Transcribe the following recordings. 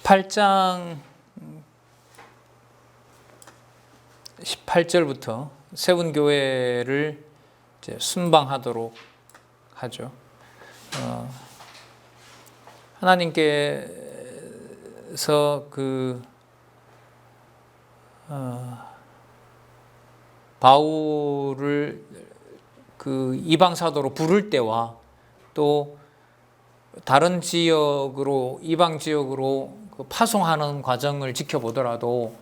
18장 18절부터 세운 교회를 이제 순방하도록 하죠. 하나님께서 바울을 이방 사도로 부를 때와 또 다른 지역으로 이방 지역으로 파송하는 과정을 지켜보더라도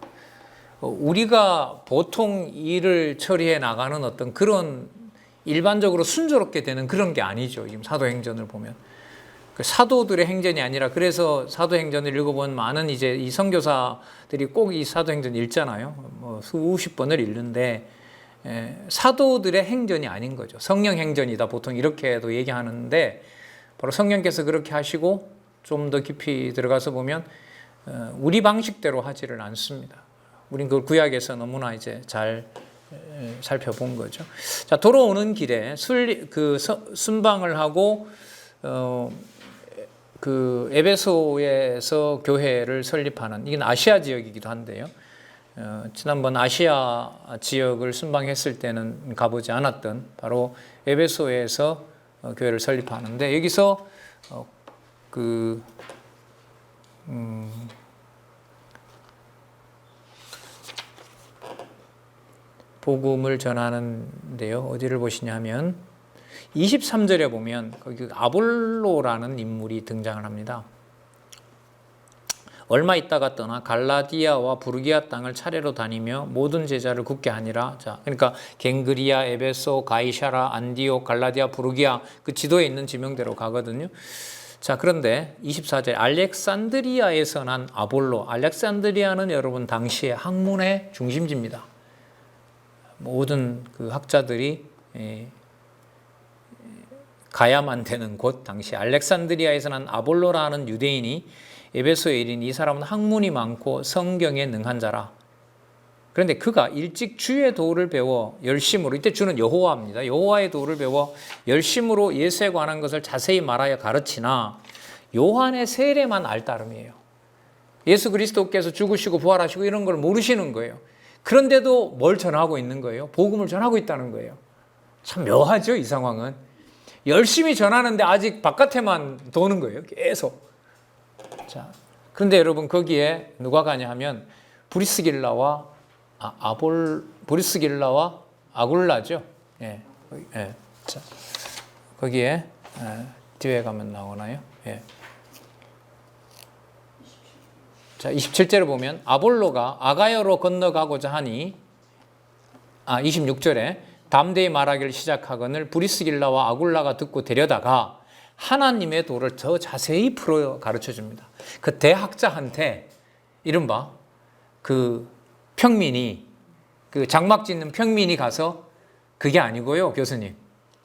우리가 보통 일을 처리해 나가는 어떤 그런 일반적으로 순조롭게 되는 그런 게 아니죠. 지금 사도행전을 보면 사도들의 행전이 아니라, 그래서 사도행전을 읽어본 많은 이제 이 선교사들이 꼭 이 사도행전 읽잖아요. 뭐 수십 번을 읽는데 사도들의 행전이 아닌 거죠. 성령 행전이다 보통 이렇게도 얘기하는데, 바로 성령께서 그렇게 하시고 좀 더 깊이 들어가서 보면 우리 방식대로 하지를 않습니다. 우린 그걸 구약에서 너무나 이제 잘 살펴본 거죠. 자, 돌아오는 길에 순방을 하고 에베소에서 교회를 설립하는, 이건 아시아 지역이기도 한데요. 지난번 아시아 지역을 순방했을 때는 가보지 않았던 바로 에베소에서 교회를 설립하는데, 여기서 복음을 전하는데요. 어디를 보시냐면 23절에 보면 거기 아볼로라는 인물이 등장을 합니다. 얼마 있다가 떠나 갈라디아와 부르기아 땅을 차례로 다니며 모든 제자를 굳게 하니라. 자, 그러니까 갱그리아, 에베소, 가이샤라, 안디옥, 갈라디아, 부르기아, 그 지도에 있는 지명대로 가거든요. 자, 그런데 24절 알렉산드리아에서 난 아볼로. 알렉산드리아는 여러분 당시에 학문의 중심지입니다. 모든 그 학자들이 가야만 되는 곳, 당시 알렉산드리아에서 난 아볼로라는 유대인이 에베소에 이른. 이 사람은 학문이 많고 성경에 능한 자라. 그런데 그가 일찍 주의 도를 배워 열심으로, 이때 주는 여호와입니다. 여호와의 도를 배워 열심으로 예수에 관한 것을 자세히 말하여 가르치나 요한의 세례만 알 따름이에요. 예수 그리스도께서 죽으시고 부활하시고 이런 걸 모르시는 거예요. 그런데도 뭘 전하고 있는 거예요? 복음을 전하고 있다는 거예요. 참 묘하죠, 이 상황은. 열심히 전하는데 아직 바깥에만 도는 거예요, 계속. 자, 그런데 여러분 거기에 누가 가냐 하면 브리스길라와 아굴라죠. 예, 예. 자, 거기에 뒤에 가면 나오나요? 예. 자, 27절에 보면 아볼로가 아가야로 건너가고자 하니, 26절에 담대히 말하기를 시작하거늘 브리스길라와 아굴라가 듣고 데려다가 하나님의 도를 더 자세히 풀어 가르쳐 줍니다. 그 대학자한테 이른바 그 평민이, 그 장막 짓는 평민이 가서 그게 아니고요, 교수님.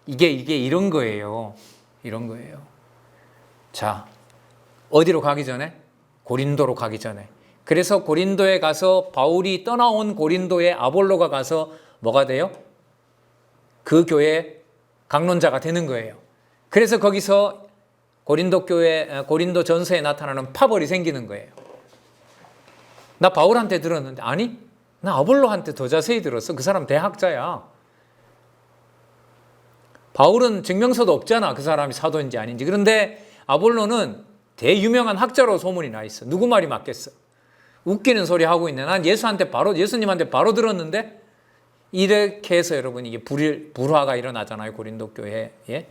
이게 이런 거예요. 이런 거예요. 자, 어디로 가기 전에? 고린도로 가기 전에. 그래서 고린도에 가서 바울이 떠나온 고린도에 아볼로가 가서 뭐가 돼요? 그 교회 강론자가 되는 거예요. 그래서 거기서 고린도 교회, 고린도 전서에 나타나는 파벌이 생기는 거예요. 나 바울한테 들었는데, 아니, 나 아볼로한테 더 자세히 들었어. 그 사람 대학자야. 바울은 증명서도 없잖아, 그 사람이 사도인지 아닌지. 그런데 아볼로는 대유명한 학자로 소문이 나 있어. 누구 말이 맞겠어? 웃기는 소리 하고 있네. 난 예수님한테 바로 들었는데. 이렇게 해서 여러분 이게 불화가 일어나잖아요, 고린도 교회에.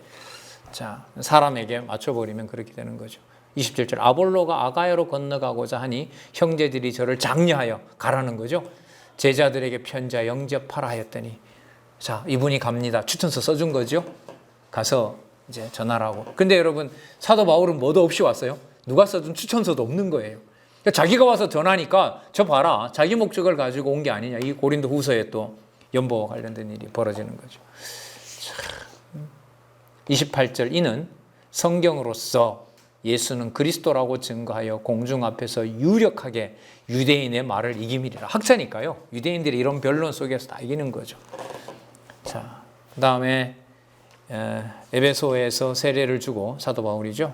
자, 사람에게 맞춰버리면 그렇게 되는 거죠. 27절 아볼로가 아가야로 건너가고자 하니 형제들이 저를 장려하여 가라는 거죠. 제자들에게 편지하 영접하라 하였더니, 자, 이분이 갑니다. 추천서 써준 거죠. 가서 이제 전하라고. 근데 여러분 사도 바울은 뭐도 없이 왔어요. 누가 써준 추천서도 없는 거예요. 그러니까 자기가 와서 전하니까 저 봐라, 자기 목적을 가지고 온 게 아니냐. 이 고린도 후서에 또 연보와 관련된 일이 벌어지는 거죠. 28절 이는 성경으로서 예수는 그리스도라고 증거하여 공중 앞에서 유력하게 유대인의 말을 이기밀이라. 학자니까요. 유대인들이 이런 변론 속에서 다 이기는 거죠. 자, 그 다음에 에베소에서 세례를 주고, 사도 바울이죠.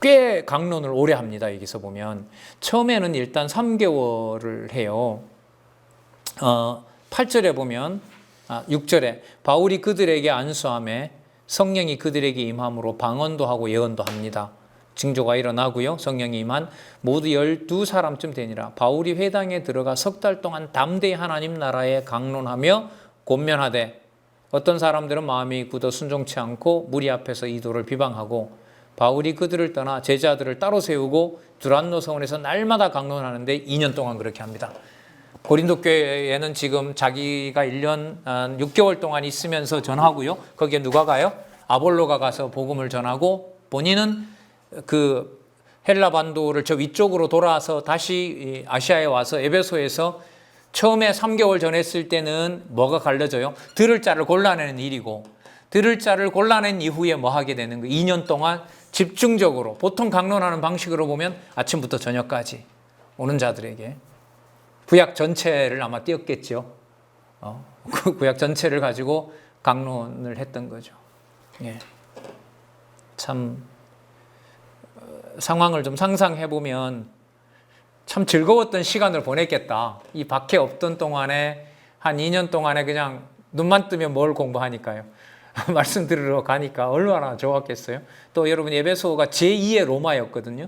꽤 강론을 오래 합니다. 여기서 보면 처음에는 일단 3개월을 해요. 8절에 보면 6절에 바울이 그들에게 안수하매 성령이 그들에게 임함으로 방언도 하고 예언도 합니다. 징조가 일어나고요. 성령이 임한 모두 12사람쯤 되니라. 바울이 회당에 들어가 3달 동안 담대히 하나님 나라에 강론하며 권면하되 어떤 사람들은 마음이 굳어 순종치 않고 무리 앞에서 이도를 비방하고 바울이 그들을 떠나 제자들을 따로 세우고 두란노 성원에서 날마다 강론하는데 2년 동안 그렇게 합니다. 고린도 교회에는 지금 자기가 1년 6개월 동안 있으면서 전하고요. 거기에 누가 가요? 아볼로가 가서 복음을 전하고 본인은 그 헬라 반도를 저 위쪽으로 돌아와서 다시 아시아에 와서 에베소에서 처음에 3개월 전했을 때는 뭐가 갈려져요? 들을 자를 골라내는 일이고 들을 자를 골라낸 이후에 뭐 하게 되는 거예요? 2년 동안 집중적으로 보통 강론하는 방식으로 보면 아침부터 저녁까지 오는 자들에게 구약 전체를 아마 띄었겠죠. 그 구약 전체를 가지고 강론을 했던 거죠. 예. 참 상황을 좀 상상해 보면 참 즐거웠던 시간을 보냈겠다. 이 밖에 없던 동안에 한 2년 동안에 그냥 눈만 뜨면 뭘 공부하니까요. 말씀 들으러 가니까 얼마나 좋았겠어요. 또 여러분 에베소가 제2의 로마였거든요.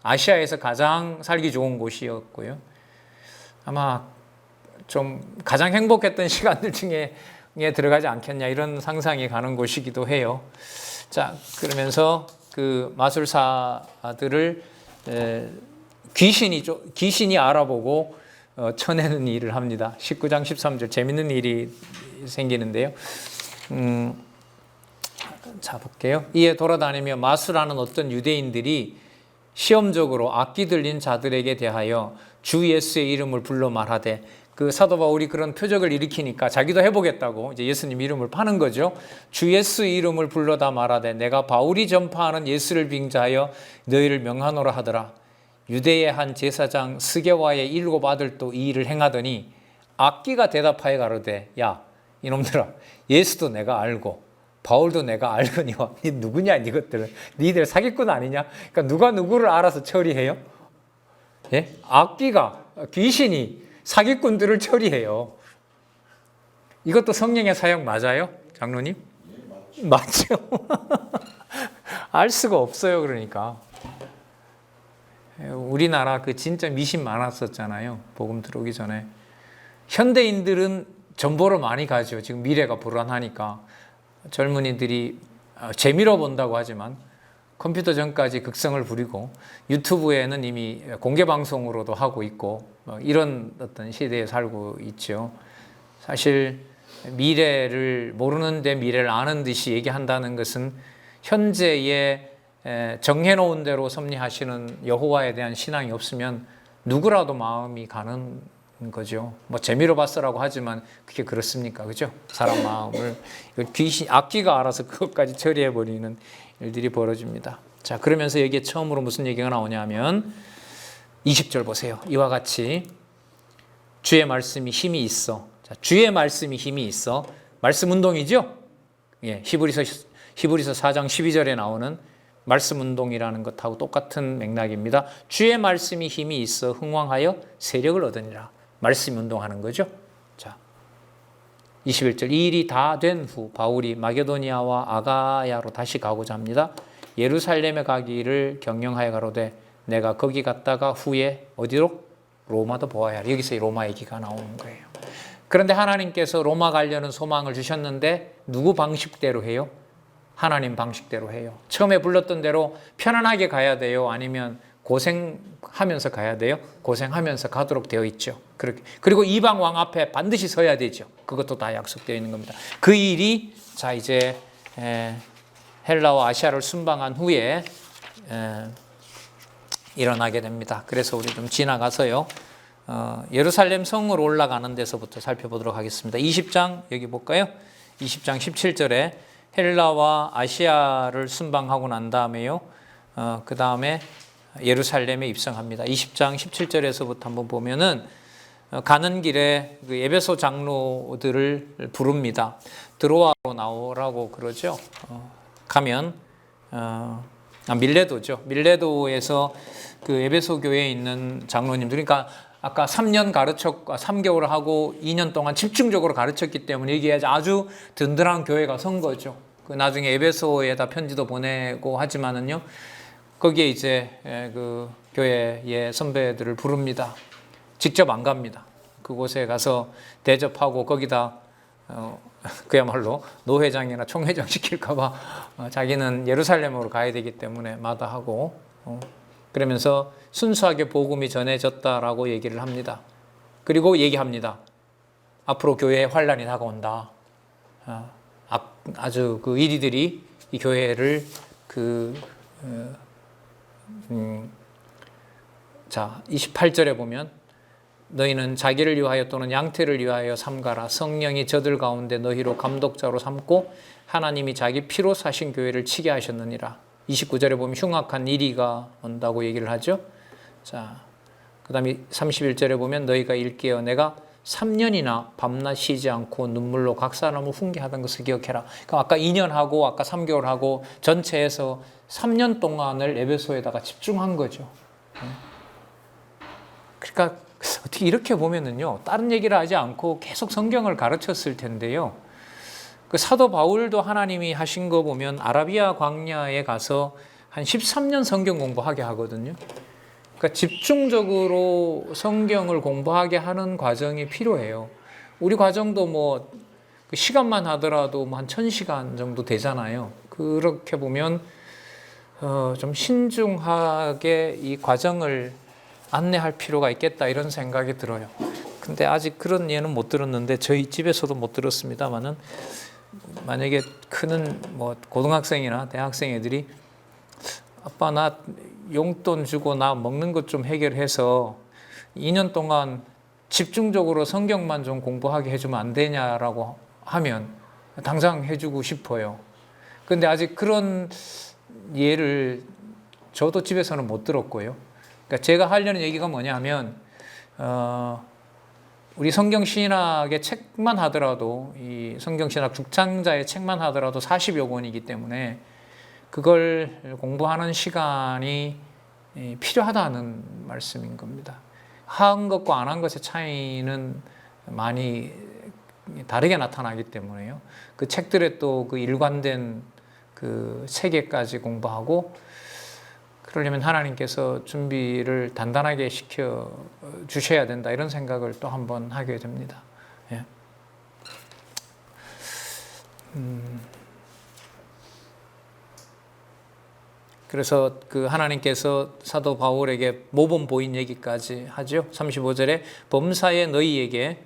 아시아에서 가장 살기 좋은 곳이었고요. 아마 좀 가장 행복했던 시간들 중에 들어가지 않겠냐 이런 상상이 가는 곳이기도 해요. 자, 그러면서 그 마술사들을 귀신이 알아보고 쳐내는 일을 합니다. 19장 13절 재밌는 일이 생기는데요. 자, 볼게요. 이에 돌아다니며 마술하는 어떤 유대인들이 시험적으로 악기 들린 자들에게 대하여 주 예수의 이름을 불러 말하되 그 사도 바울이 그런 표적을 일으키니까 자기도 해보겠다고 이제 예수님 이름을 파는 거죠. 주 예수 이름을 불러다 말하되 내가 바울이 전파하는 예수를 빙자하여 너희를 명하노라 하더라. 유대의 한 제사장 스게와의 7 아들도 이 일을 행하더니 악기가 대답하여 가로되 야 이놈들아 예수도 내가 알고 바울도 내가 알거니와 니 누구냐 이것들은 니들 사기꾼 아니냐. 그러니까 누가 누구를 알아서 처리해요? 예? 악기가 귀신이 사기꾼들을 처리해요. 이것도 성령의 사역 맞아요? 장로님? 맞죠? 알 수가 없어요. 그러니까 우리나라 그 진짜 미신 많았었잖아요. 복음 들어오기 전에. 현대인들은 전보로 많이 가죠. 지금 미래가 불안하니까 젊은이들이 재미로 본다고 하지만 컴퓨터 전까지 극성을 부리고 유튜브에는 이미 공개 방송으로도 하고 있고 이런 어떤 시대에 살고 있죠. 사실 미래를 모르는데 미래를 아는 듯이 얘기한다는 것은 현재의 정해놓은 대로 섭리하시는 여호와에 대한 신앙이 없으면 누구라도 마음이 가는 거죠. 뭐 재미로 봤어라고 하지만 그게 그렇습니까? 그죠? 사람 마음을 귀신, 악기가 알아서 그것까지 처리해버리는 일들이 벌어집니다. 자, 그러면서 여기에 처음으로 무슨 얘기가 나오냐면 20절 보세요. 이와 같이 주의 말씀이 힘이 있어. 자, 주의 말씀이 힘이 있어. 말씀 운동이죠? 예, 히브리서 4장 12절에 나오는 말씀 운동이라는 것하고 똑같은 맥락입니다. 주의 말씀이 힘이 있어 흥왕하여 세력을 얻으니라. 말씀 운동하는 거죠. 자, 21절 이 일이 다 된 후 바울이 마게도니아와 아가야로 다시 가고자 합니다. 예루살렘에 가기를 경영하여 가로되 내가 거기 갔다가 후에 어디로? 로마도 보아야 하리. 여기서 이 로마 얘기가 나오는 거예요. 그런데 하나님께서 로마 가려는 소망을 주셨는데 누구 방식대로 해요? 하나님 방식대로 해요. 처음에 불렀던 대로 편안하게 가야 돼요? 아니면 고생하면서 가야 돼요? 고생하면서 가도록 되어 있죠. 그렇게. 그리고 이방 왕 앞에 반드시 서야 되죠. 그것도 다 약속되어 있는 겁니다. 그 일이 자 이제 헬라와 아시아를 순방한 후에 일어나게 됩니다. 그래서 우리 좀 지나가서요. 예루살렘 성으로 올라가는 데서부터 살펴보도록 하겠습니다. 20장 여기 볼까요? 20장 17절에 헬라와 아시아를 순방하고 난 다음에요. 그 다음에 예루살렘에 입성합니다. 20장 17절에서부터 한번 보면은 가는 길에 그 에베소 장로들을 부릅니다. 드로아로 나오라고 그러죠. 가면 밀레도죠. 밀레도에서 그 에베소 교회에 있는 장로님들, 그러니까 아까 3년 3개월 하고 2년 동안 집중적으로 가르쳤기 때문에 이게 아주 든든한 교회가 선 거죠. 그 나중에 에베소에다 편지도 보내고 하지만은요, 거기에 이제 그 교회의 선배들을 부릅니다. 직접 안 갑니다. 그곳에 가서 대접하고 거기다 그야말로 노회장이나 총회장 시킬까봐 자기는 예루살렘으로 가야 되기 때문에 마다하고 그러면서 순수하게 복음이 전해졌다라고 얘기를 합니다. 그리고 얘기합니다. 앞으로 교회에 환란이 다가온다. 아주 그 이리들이 이 교회를 자 28절에 보면 너희는 자기를 위하여 또는 양태를 위하여 삼가라. 성령이 저들 가운데 너희로 감독자로 삼고 하나님이 자기 피로 사신 교회를 치게 하셨느니라. 29절에 보면 흉악한 이리가 온다고 얘기를 하죠. 자, 그 다음에 31절에 보면 너희가 일깨어 내가 3년이나 밤낮 쉬지 않고 눈물로 각 사람을 훈계하던 것을 기억해라. 그러니까 아까 2년 하고 아까 3개월 하고 전체에서 3년 동안을 에베소에다가 집중한 거죠. 그러니까 어떻게 이렇게 보면은요, 다른 얘기를 하지 않고 계속 성경을 가르쳤을 텐데요. 그 사도 바울도 하나님이 하신 거 보면 아라비아 광야에 가서 한 13년 성경 공부하게 하거든요. 그러니까 집중적으로 성경을 공부하게 하는 과정이 필요해요. 우리 과정도 뭐 시간만 하더라도 한 1000시간 정도 되잖아요. 그렇게 보면 좀 신중하게 이 과정을 안내할 필요가 있겠다 이런 생각이 들어요. 근데 아직 그런 예는 못 들었는데 저희 집에서도 못 들었습니다만은 만약에 크는 뭐 고등학생이나 대학생 애들이 아빠 나 용돈 주고 나 먹는 것 좀 해결해서 2년 동안 집중적으로 성경만 좀 공부하게 해주면 안 되냐라고 하면 당장 해주고 싶어요. 근데 아직 그런 예를 저도 집에서는 못 들었고요. 그러니까 제가 하려는 얘기가 뭐냐면 우리 성경신학의 책만 하더라도 이 성경신학 죽창자의 책만 하더라도 40여 권이기 때문에 그걸 공부하는 시간이 필요하다는 말씀인 겁니다. 한 것과 안 한 것의 차이는 많이 다르게 나타나기 때문에요. 그 책들의 또 그 일관된 그 세계까지 공부하고 그러려면 하나님께서 준비를 단단하게 시켜 주셔야 된다 이런 생각을 또 한번 하게 됩니다. 예. 그래서 그 하나님께서 사도 바울에게 모본 보인 얘기까지 하죠. 35절에 범사에 너희에게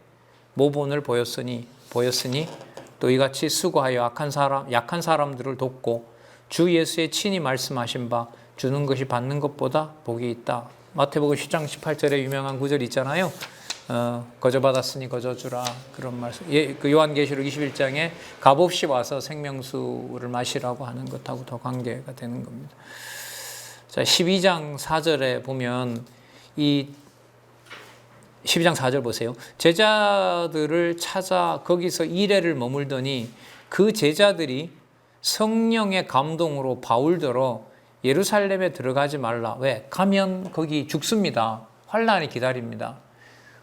모본을 보였으니 또 이같이 수고하여 약한 사람들을 돕고 주 예수의 친히 말씀하신 바 주는 것이 받는 것보다 복이 있다. 마태복음 10장 18절에 유명한 구절 있잖아요. 거저 받았으니 거저 주라 그런 말씀. 그 요한계시록 21장에 값없이 와서 생명수를 마시라고 하는 것하고 더 관계가 되는 겁니다. 자, 12장 4절에 보면 이 12장 4절 보세요. 제자들을 찾아 거기서 이래를 머물더니 그 제자들이 성령의 감동으로 바울더러 예루살렘에 들어가지 말라. 왜? 가면 거기 죽습니다. 환란이 기다립니다.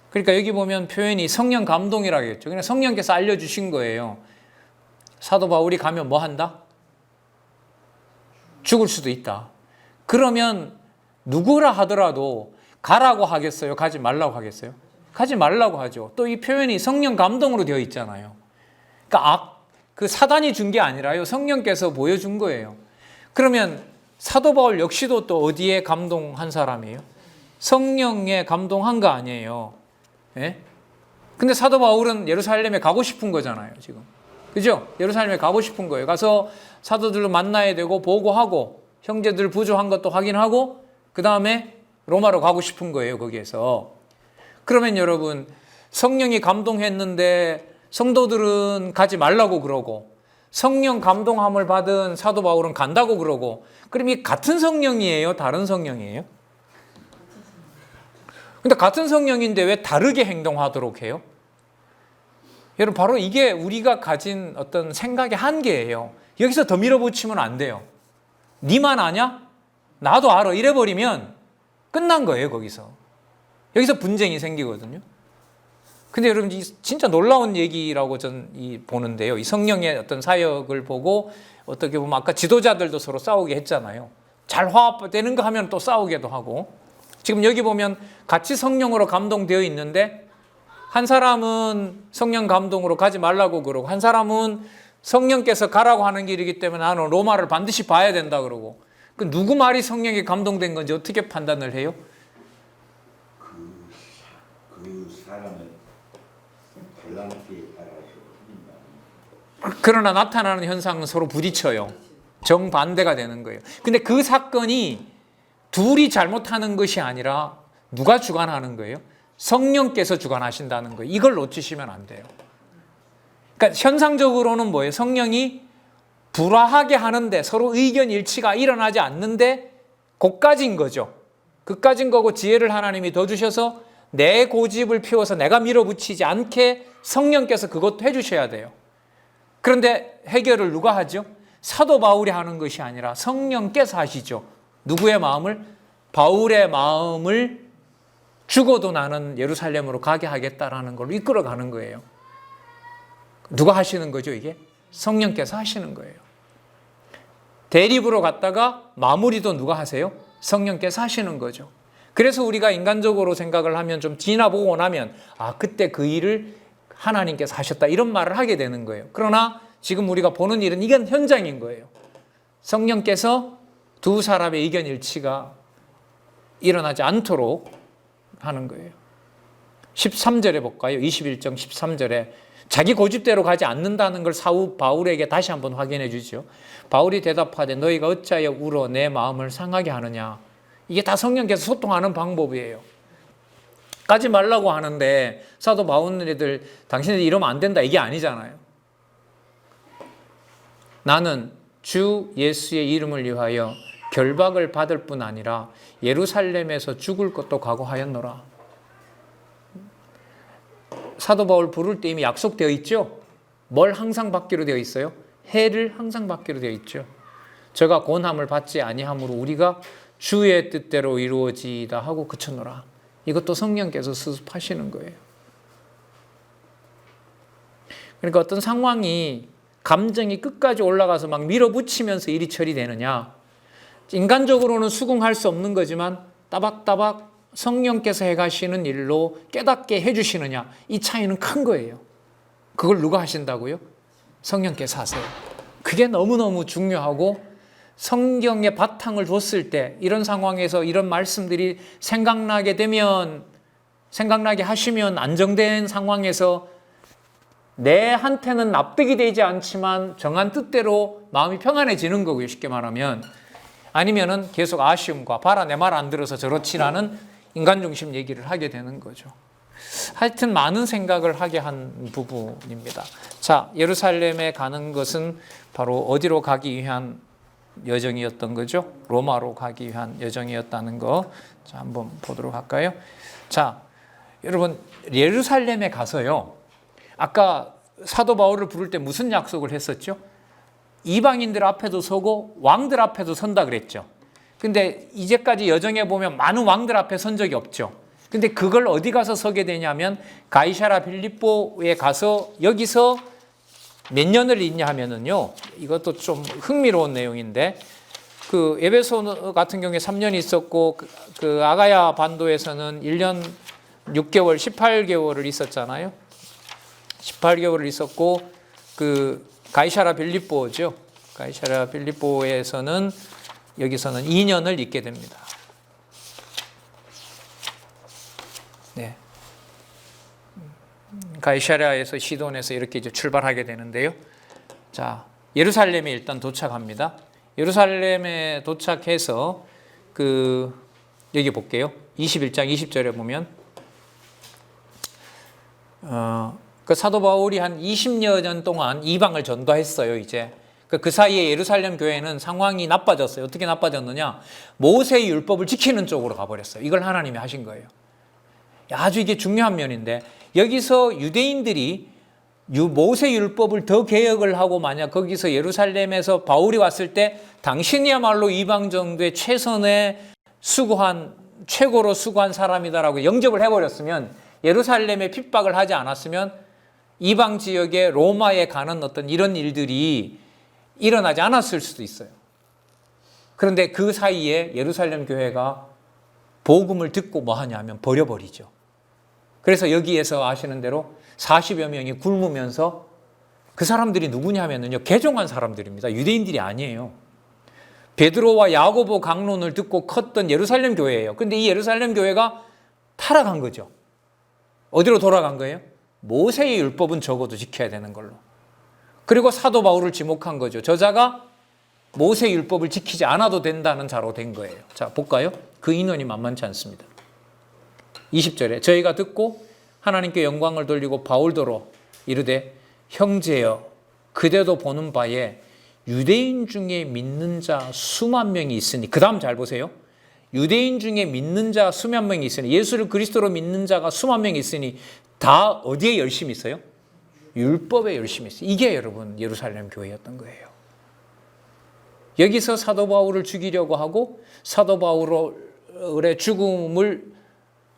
그러니까 여기 보면 표현이 성령 감동이라고 했죠. 그냥 성령께서 알려주신 거예요. 사도 바울이 가면 뭐 한다? 죽을 수도 있다. 그러면 누구라 하더라도 가라고 하겠어요? 가지 말라고 하겠어요? 가지 말라고 하죠. 또 이 표현이 성령 감동으로 되어 있잖아요. 그러니까 그 사단이 준 게 아니라요. 성령께서 보여준 거예요. 그러면 사도 바울 역시도 또 어디에 감동한 사람이에요? 성령에 감동한 거 아니에요. 예? 근데 사도 바울은 예루살렘에 가고 싶은 거잖아요, 지금. 그죠? 예루살렘에 가고 싶은 거예요. 가서 사도들로 만나야 되고, 보고하고, 형제들 부조한 것도 확인하고, 그 다음에 로마로 가고 싶은 거예요, 거기에서. 그러면 여러분, 성령이 감동했는데, 성도들은 가지 말라고 그러고, 성령 감동함을 받은 사도 바울은 간다고 그러고, 그럼 이 같은 성령이에요? 다른 성령이에요? 근데 같은 성령인데 왜 다르게 행동하도록 해요? 여러분, 바로 이게 우리가 가진 어떤 생각의 한계예요. 여기서 더 밀어붙이면 안 돼요. 니만 아냐? 나도 알아 이래버리면 끝난 거예요. 거기서. 여기서 분쟁이 생기거든요. 근데 여러분 진짜 놀라운 얘기라고 저는 보는데요. 이 성령의 어떤 사역을 보고 어떻게 보면 아까 지도자들도 서로 싸우게 했잖아요. 잘 화합되는 거 하면 또 싸우기도 하고, 지금 여기 보면 같이 성령으로 감동되어 있는데 한 사람은 성령 감동으로 가지 말라고 그러고, 한 사람은 성령께서 가라고 하는 길이기 때문에 나는 로마를 반드시 봐야 된다 그러고, 그 누구 말이 성령에 감동된 건지 어떻게 판단을 해요? 그 사람은 밸런스에 따라서 그러나 나타나는 현상은 서로 부딪혀요. 정반대가 되는 거예요. 근데 그 사건이 둘이 잘못하는 것이 아니라 누가 주관하는 거예요? 성령께서 주관하신다는 거예요. 이걸 놓치시면 안 돼요. 그러니까 현상적으로는 뭐예요? 성령이 불화하게 하는데 서로 의견 일치가 일어나지 않는데 그까진 거죠. 그까진 거고, 지혜를 하나님이 더 주셔서 내 고집을 피워서 내가 밀어붙이지 않게 성령께서 그것도 해주셔야 돼요. 그런데 해결을 누가 하죠? 사도 바울이 하는 것이 아니라 성령께서 하시죠. 누구의 마음을? 바울의 마음을 죽어도 나는 예루살렘으로 가게 하겠다라는 걸로 이끌어가는 거예요. 누가 하시는 거죠, 이게? 성령께서 하시는 거예요. 대립으로 갔다가 마무리도 누가 하세요? 성령께서 하시는 거죠. 그래서 우리가 인간적으로 생각을 하면 좀 지나보고 나면 그때 그 일을 하나님께서 하셨다 이런 말을 하게 되는 거예요. 그러나 지금 우리가 보는 일은 이건 현장인 거예요. 성령께서 두 사람의 의견 일치가 일어나지 않도록 하는 거예요. 13절에 볼까요? 21장 13절에 자기 고집대로 가지 않는다는 걸 사도 바울에게 다시 한번 확인해 주죠. 바울이 대답하되 너희가 어찌하여 울어 내 마음을 상하게 하느냐. 이게 다 성령께서 소통하는 방법이에요. 가지 말라고 하는데 사도 바울이들 당신들이 이러면 안 된다 이게 아니잖아요. 나는 주 예수의 이름을 위하여 결박을 받을 뿐 아니라 예루살렘에서 죽을 것도 각오하였노라. 사도 바울 부를 때 이미 약속되어 있죠. 뭘 항상 받기로 되어 있어요? 해를 항상 받기로 되어 있죠. 저가 권함을 받지 아니하므로 우리가 주의 뜻대로 이루어지이다 하고 그쳤노라. 이것도 성령께서 수습하시는 거예요. 그러니까 어떤 상황이 감정이 끝까지 올라가서 막 밀어붙이면서 일이 처리되느냐, 인간적으로는 수긍할 수 없는 거지만 따박따박 성령께서 해가시는 일로 깨닫게 해주시느냐, 이 차이는 큰 거예요. 그걸 누가 하신다고요? 성령께서 하세요. 그게 너무너무 중요하고, 성경의 바탕을 뒀을 때 이런 상황에서 이런 말씀들이 생각나게 하시면 안정된 상황에서 내한테는 납득이 되지 않지만 정한 뜻대로 마음이 평안해지는 거고요. 쉽게 말하면. 아니면은 계속 아쉬움과 봐라 내 말 안 들어서 저렇지라는 인간 중심 얘기를 하게 되는 거죠. 하여튼 많은 생각을 하게 한 부분입니다. 자, 예루살렘에 가는 것은 바로 어디로 가기 위한 여정이었던 거죠? 로마로 가기 위한 여정이었다는 거. 자, 한번 보도록 할까요? 자, 여러분 예루살렘에 가서요. 아까 사도 바울을 부를 때 무슨 약속을 했었죠? 이방인들 앞에도 서고 왕들 앞에도 선다 그랬죠. 근데 이제까지 여정에 보면 많은 왕들 앞에 선 적이 없죠. 근데 그걸 어디 가서 서게 되냐면 가이사랴 빌립보에 가서 여기서 몇 년을 있냐 하면은요. 이것도 좀 흥미로운 내용인데 그 에베소 같은 경우에 3년 있었고 그 아가야 반도에서는 1년 6개월 18개월을 있었잖아요. 18개월을 있었고 그 가이사랴 빌립보죠. 가이사랴 빌립보에서는 여기서는 2년을 있게 됩니다. 네. 가이사랴에서 시돈에서 이렇게 이제 출발하게 되는데요. 자, 예루살렘에 일단 도착합니다. 예루살렘에 도착해서 여기 볼게요. 21장 20절에 보면 그 사도 바울이 한 20여 년 동안 이방을 전도했어요. 이제 그 사이에 예루살렘 교회는 상황이 나빠졌어요. 어떻게 나빠졌느냐? 모세의 율법을 지키는 쪽으로 가버렸어요. 이걸 하나님이 하신 거예요. 아주 이게 중요한 면인데 여기서 유대인들이 모세 율법을 더 개혁을 하고 만약 거기서 예루살렘에서 바울이 왔을 때 당신이야말로 이방 정도의 최고로 수고한 사람이다라고 영접을 해버렸으면, 예루살렘에 핍박을 하지 않았으면 이방 지역에 로마에 가는 어떤 이런 일들이 일어나지 않았을 수도 있어요. 그런데 그 사이에 예루살렘 교회가 복음을 듣고 뭐 하냐면 버려버리죠. 그래서 여기에서 아시는 대로 40여 명이 굶으면서, 그 사람들이 누구냐면요, 개종한 사람들입니다. 유대인들이 아니에요. 베드로와 야고보 강론을 듣고 컸던 예루살렘 교회예요. 근데 이 예루살렘 교회가 타락한 거죠. 어디로 돌아간 거예요? 모세의 율법은 적어도 지켜야 되는 걸로. 그리고 사도 바울을 지목한 거죠. 저자가 모세 율법을 지키지 않아도 된다는 자로 된 거예요. 자, 볼까요? 그 인원이 만만치 않습니다. 20절에 저희가 듣고 하나님께 영광을 돌리고 바울더러 이르되, 형제여, 그대도 보는 바에 유대인 중에 믿는 자 수만 명이 있으니, 그 다음 잘 보세요. 유대인 중에 믿는 자 수만 명이 있으니, 예수를 그리스도로 믿는 자가 수만 명이 있으니 다 어디에 열심히 있어요? 율법에 열심히 있어요. 이게 여러분 예루살렘 교회였던 거예요. 여기서 사도 바울을 죽이려고 하고 사도 바울의 죽음을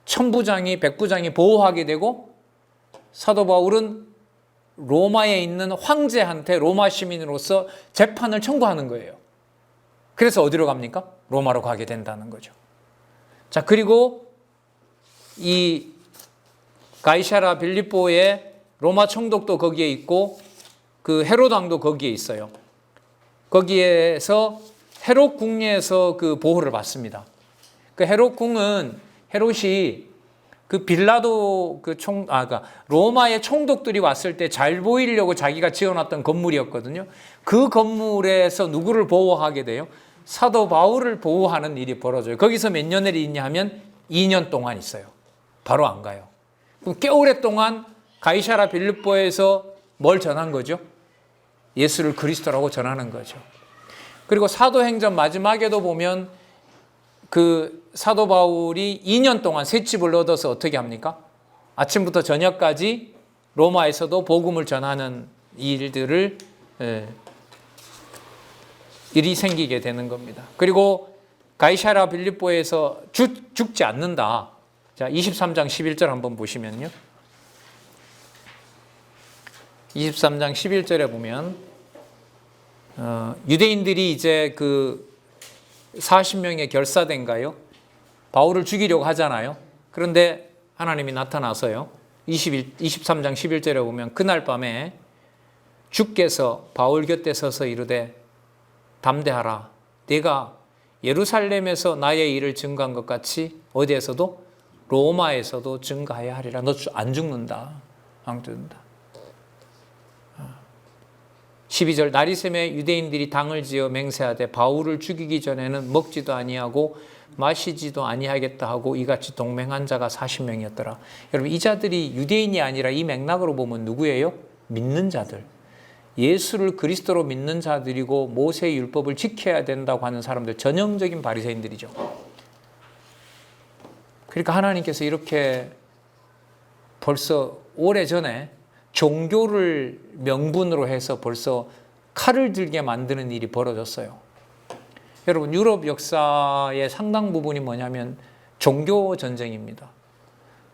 천부장이 백부장이 보호하게 되고, 사도 바울은 로마에 있는 황제한테 로마 시민으로서 재판을 청구하는 거예요. 그래서 어디로 갑니까? 로마로 가게 된다는 거죠. 자, 그리고 이 가이사랴 빌립보의 로마 총독도 거기에 있고 그 헤롯 왕도 거기에 있어요. 거기에서 헤롯 궁에서 그 보호를 받습니다. 그 헤롯 궁은, 헤롯이 그 빌라도 그러니까 로마의 총독들이 왔을 때 잘 보이려고 자기가 지어놨던 건물이었거든요. 그 건물에서 누구를 보호하게 돼요? 사도 바울을 보호하는 일이 벌어져요. 거기서 몇 년을 있냐 하면 2년 동안 있어요. 바로 안 가요. 그럼 꽤 오랫동안 가이사랴 빌립보에서 뭘 전한 거죠? 예수를 그리스도라고 전하는 거죠. 그리고 사도행전 마지막에도 보면 그 사도 바울이 2년 동안 새 집을 얻어서 어떻게 합니까? 아침부터 저녁까지 로마에서도 복음을 전하는 일이 생기게 되는 겁니다. 그리고 가이사랴 빌립보에서 죽지 않는다. 자, 23장 11절 한번 보시면요. 23장 11절에 보면 유대인들이 이제 그 40명의 결사대인가요? 바울을 죽이려고 하잖아요. 그런데 하나님이 나타나서요. 23장 11절에 보면 그날 밤에 주께서 바울 곁에 서서 이르되 담대하라. 네가 예루살렘에서 나의 일을 증거한 것 같이 어디에서도? 로마에서도 증거해야 하리라. 너 안 죽는다. 안 죽는다. 12절 나리샘에 유대인들이 당을 지어 맹세하되 바울을 죽이기 전에는 먹지도 아니하고 마시지도 아니하겠다 하고 이같이 동맹한 자가 40명이었더라. 여러분, 이 자들이 유대인이 아니라 이 맥락으로 보면 누구예요? 믿는 자들. 예수를 그리스도로 믿는 자들이고 모세의 율법을 지켜야 된다고 하는 사람들, 전형적인 바리새인들이죠. 그러니까 하나님께서 이렇게 벌써 오래전에 종교를 명분으로 해서 벌써 칼을 들게 만드는 일이 벌어졌어요. 여러분, 유럽 역사의 상당 부분이 뭐냐면 종교 전쟁입니다.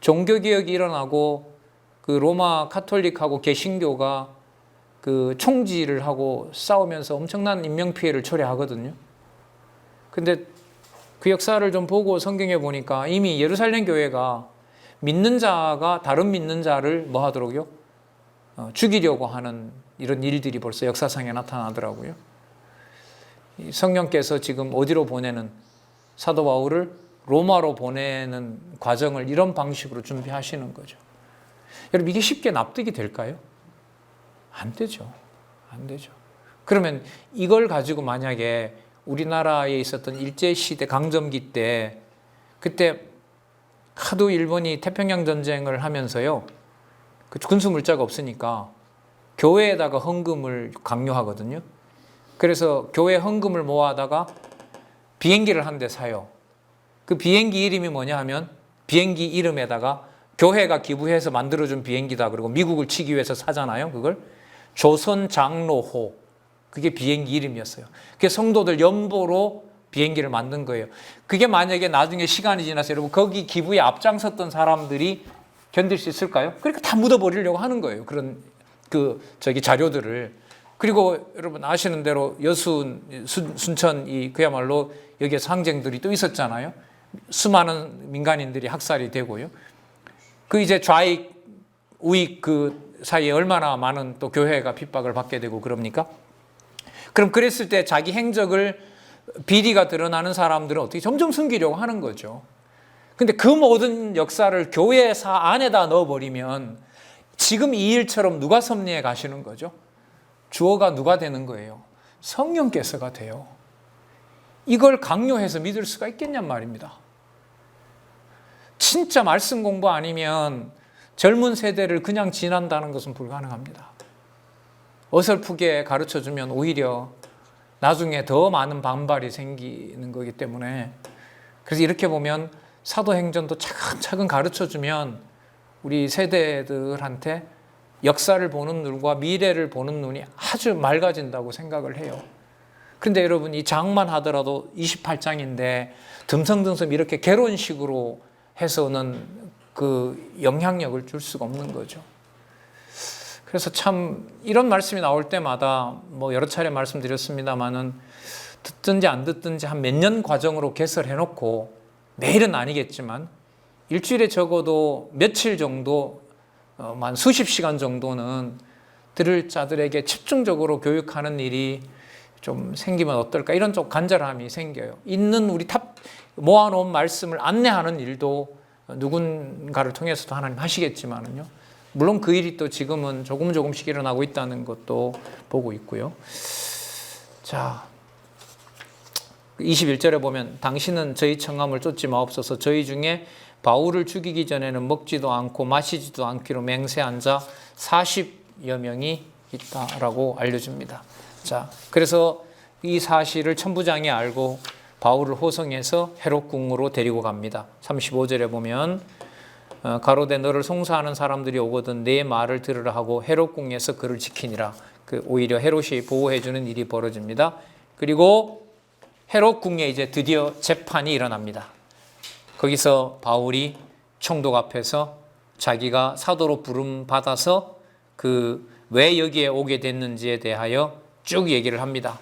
종교 개혁이 일어나고 그 로마 카톨릭하고 개신교가 그 총질을 하고 싸우면서 엄청난 인명 피해를 초래하거든요. 근데 그 역사를 좀 보고 성경에 보니까 이미 예루살렘 교회가 믿는 자가 다른 믿는 자를 뭐 하도록요? 죽이려고 하는 이런 일들이 벌써 역사상에 나타나더라고요. 성령께서 지금 어디로 보내는, 사도 바울을 로마로 보내는 과정을 이런 방식으로 준비하시는 거죠. 여러분, 이게 쉽게 납득이 될까요? 안 되죠. 안 되죠. 그러면 이걸 가지고 만약에 우리나라에 있었던 일제시대 강점기 때, 그때 하도 일본이 태평양 전쟁을 하면서요, 그 군수 물자가 없으니까 교회에다가 헌금을 강요하거든요. 그래서 교회 헌금을 모아다가 비행기를 한 대 사요. 그 비행기 이름이 뭐냐 하면 비행기 이름에다가 교회가 기부해서 만들어준 비행기다. 그리고 미국을 치기 위해서 사잖아요. 그걸 조선장로호, 그게 비행기 이름이었어요. 그게 성도들 연보로 비행기를 만든 거예요. 그게 만약에 나중에 시간이 지나서 여러분 거기 기부에 앞장섰던 사람들이 견딜 수 있을까요? 그러니까 다 묻어버리려고 하는 거예요. 그런 자료들을. 그리고 여러분 아시는 대로 여순, 순천 그야말로 여기에서 항쟁들이 또 있었잖아요. 수많은 민간인들이 학살이 되고요. 그 이제 좌익, 우익 그 사이에 얼마나 많은 또 교회가 핍박을 받게 되고 그럽니까? 그럼 그랬을 때 자기 행적을 비리가 드러나는 사람들은 어떻게 점점 숨기려고 하는 거죠. 근데 그 모든 역사를 교회사 안에다 넣어버리면 지금 이 일처럼 누가 섭리해 가시는 거죠? 주어가 누가 되는 거예요? 성령께서가 돼요. 이걸 강요해서 믿을 수가 있겠냔 말입니다. 진짜 말씀 공부 아니면 젊은 세대를 그냥 지난다는 것은 불가능합니다. 어설프게 가르쳐주면 오히려 나중에 더 많은 반발이 생기는 거기 때문에, 그래서 이렇게 보면 사도행전도 차근차근 가르쳐주면 우리 세대들한테 역사를 보는 눈과 미래를 보는 눈이 아주 맑아진다고 생각을 해요. 근데 여러분 이 장만 하더라도 28장인데 듬성듬성 이렇게 개론식으로 해서는 그 영향력을 줄 수가 없는 거죠. 그래서 참 이런 말씀이 나올 때마다 뭐 여러 차례 말씀드렸습니다만은 듣든지 안 듣든지 한 몇 년 과정으로 개설해 놓고, 매일은 아니겠지만 일주일에 적어도 며칠 정도, 한 수십 시간 정도는 들을 자들에게 집중적으로 교육하는 일이 좀 생기면 어떨까, 이런 좀 간절함이 생겨요. 있는 우리 모아놓은 말씀을 안내하는 일도 누군가를 통해서도 하나님 하시겠지만은요, 물론 그 일이 또 지금은 조금씩 일어나고 있다는 것도 보고 있고요. 자, 21절에 보면 당신은 저희 청함을 쫓지 마옵소서. 저희 중에 바울을 죽이기 전에는 먹지도 않고 마시지도 않기로 맹세한 자 40여 명이 있다라고 알려줍니다. 자, 그래서 이 사실을 천부장이 알고 바울을 호송해서 헤롯궁으로 데리고 갑니다. 35절에 보면 가로되 너를 송사하는 사람들이 오거든 내 말을 들으라 하고 헤롯궁에서 그를 지키니라. 오히려 헤롯이 보호해주는 일이 벌어집니다. 그리고 헤롯궁에 이제 드디어 재판이 일어납니다. 거기서 바울이 총독 앞에서 자기가 사도로 부름 받아서 왜 여기에 오게 됐는지에 대하여 쭉 얘기를 합니다.